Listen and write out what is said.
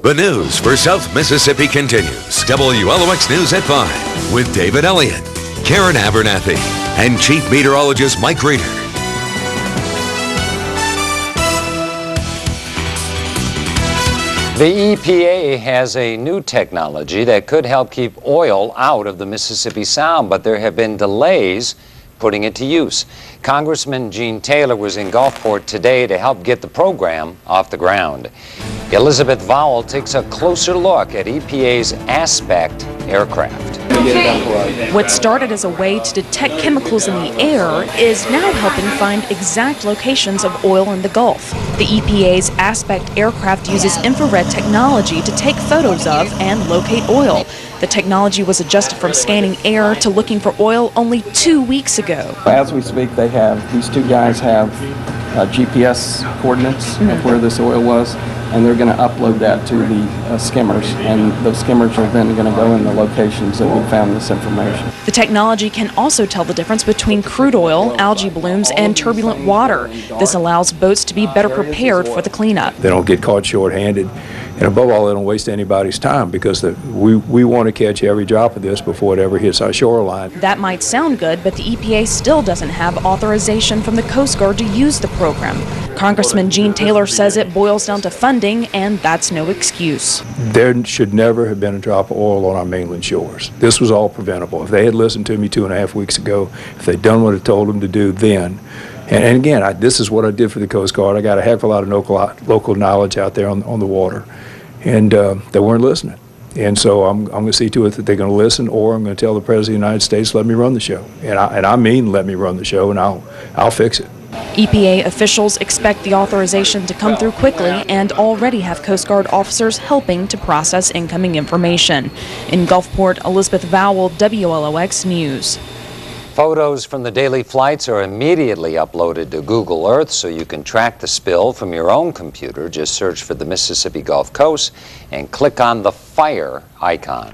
The news for South Mississippi continues. WLOX News at 5 with David Elliott, Karen Abernathy, and Chief Meteorologist Mike Reeder. The EPA has a new technology that could help keep oil out of the Mississippi Sound, but there have been delays putting it to use. Congressman Gene Taylor was in Gulfport today to help get the program off the ground. Elizabeth Vowell takes a closer look at EPA's Aspect aircraft. What started as a way to detect chemicals in the air is now helping find exact locations of oil in the Gulf. The EPA's Aspect aircraft uses infrared technology to take photos of and locate oil. The technology was adjusted from scanning air to looking for oil only 2 weeks ago. As we speak, these two guys have GPS coordinates of where this oil was, and they're going to upload that to the skimmers, and those skimmers are then going to go in the locations that we found this information. The technology can also tell the difference between crude oil, algae blooms, and turbulent water. This allows boats to be better prepared for the cleanup. They don't get caught short-handed, and above all, they don't waste anybody's time, because we want to catch every drop of this before it ever hits our shoreline. That might sound good, but the EPA still doesn't have authorization from the Coast Guard to use the program. Congressman Gene Taylor says it boils down to funding, and that's no excuse. There should never have been a drop of oil on our mainland shores. This was all preventable. If they had listened to me 2.5 weeks ago, if they'd done what I told them to do then, and again, this is what I did for the Coast Guard. I got a heck of a lot of local knowledge out there on the water, and they weren't listening. And so I'm going to see to it that they're going to listen, or I'm going to tell the President of the United States, let me run the show. And I mean let me run the show, and I'll fix it. EPA officials expect the authorization to come through quickly and already have Coast Guard officers helping to process incoming information. In Gulfport, Elizabeth Vowell, WLOX News. Photos from the daily flights are immediately uploaded to Google Earth so you can track the spill from your own computer. Just search for the Mississippi Gulf Coast and click on the fire icon.